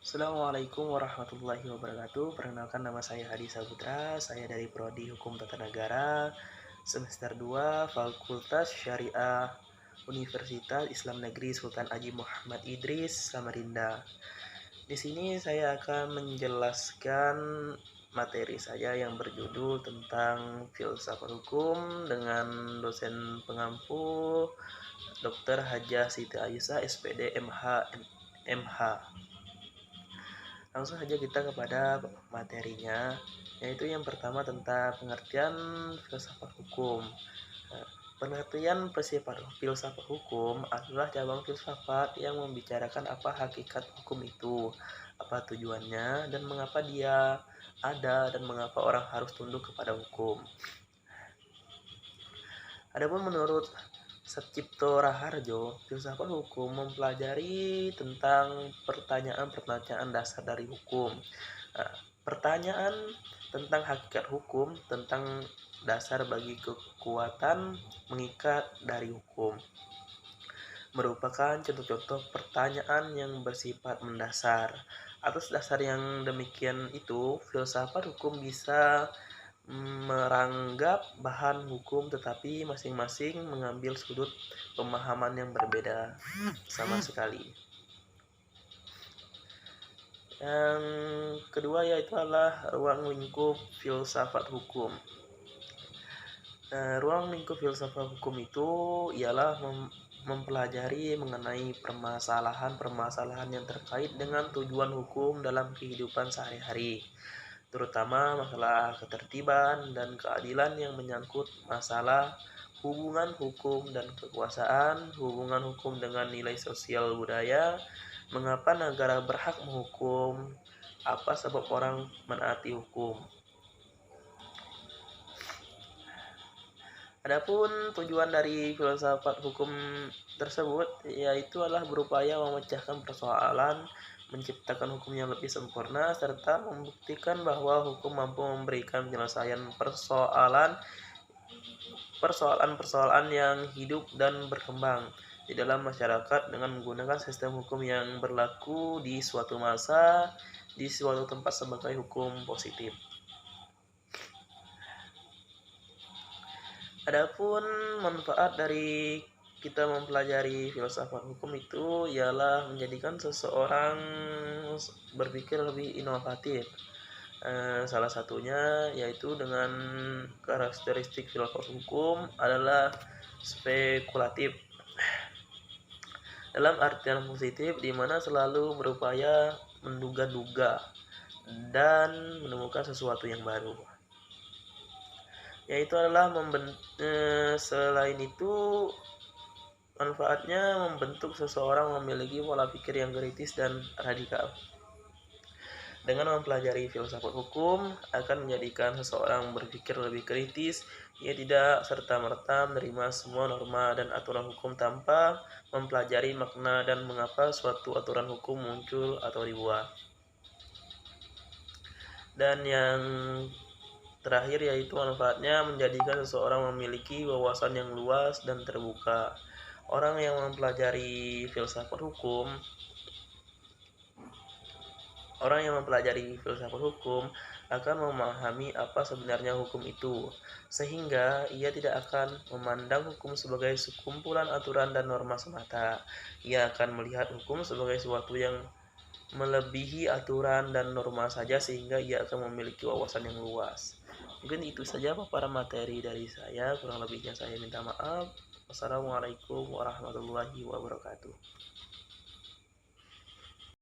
Assalamualaikum warahmatullahi wabarakatuh. Perkenalkan, nama saya Hadi Saputra. Saya dari Prodi Hukum Tata Negara semester 2 Fakultas Syariah Universitas Islam Negeri Sultan Haji Muhammad Idris, Samarinda. Di sini saya akan menjelaskan materi saya yang berjudul tentang filsafat hukum dengan dosen pengampu Dr. Hajah Siti Aisyah SPD MH. Langsung saja kita kepada materinya, yaitu yang pertama tentang pengertian filsafat hukum. Pengertian filsafat hukum adalah cabang filsafat yang membicarakan apa hakikat hukum itu, apa tujuannya, dan mengapa dia ada, dan mengapa orang harus tunduk kepada hukum. Adapun menurut Satcipto Raharjo, filsafat hukum mempelajari tentang pertanyaan-pertanyaan dasar dari hukum. Pertanyaan tentang hakikat hukum, tentang dasar bagi kekuatan mengikat dari hukum, merupakan contoh-contoh pertanyaan yang bersifat mendasar. Atas dasar yang demikian itu, filsafat hukum bisa meranggap bahan hukum, tetapi masing-masing mengambil sudut pemahaman yang berbeda sama sekali. Yang kedua yaitu adalah ruang lingkup filsafat hukum. Ruang lingkup filsafat hukum itu ialah mempelajari mengenai permasalahan-permasalahan yang terkait dengan tujuan hukum dalam kehidupan sehari-hari, terutama masalah ketertiban dan keadilan yang menyangkut masalah hubungan hukum dan kekuasaan, hubungan hukum dengan nilai sosial budaya, mengapa negara berhak menghukum, apa sebab orang menaati hukum. Adapun tujuan dari filsafat hukum tersebut yaitu adalah berupaya memecahkan persoalan, menciptakan hukum yang lebih sempurna, serta membuktikan bahwa hukum mampu memberikan penyelesaian persoalan-persoalan yang hidup dan berkembang di dalam masyarakat dengan menggunakan sistem hukum yang berlaku di suatu masa, di suatu tempat sebagai hukum positif. Adapun manfaat dari kita mempelajari filsafat hukum itu ialah menjadikan seseorang berpikir lebih inovatif. Salah satunya yaitu dengan karakteristik filsafat hukum adalah spekulatif. Dalam artian positif, di mana selalu berupaya menduga-duga dan menemukan sesuatu yang baru. Yaitu adalah selain itu, manfaatnya membentuk seseorang memiliki pola pikir yang kritis dan radikal. Dengan mempelajari filsafat hukum akan menjadikan seseorang berpikir lebih kritis. Ia tidak serta-merta menerima semua norma dan aturan hukum tanpa mempelajari makna dan mengapa suatu aturan hukum muncul atau dibuat. Dan yang terakhir yaitu manfaatnya menjadikan seseorang memiliki wawasan yang luas dan terbuka. Orang yang mempelajari filsafat hukum akan memahami apa sebenarnya hukum itu, sehingga ia tidak akan memandang hukum sebagai sekumpulan aturan dan norma semata. Ia akan melihat hukum sebagai sesuatu yang melebihi aturan dan norma saja, sehingga ia akan memiliki wawasan yang luas. Mungkin itu saja paparan materi dari saya, kurang lebihnya saya minta maaf. Wassalamualaikum warahmatullahi wabarakatuh.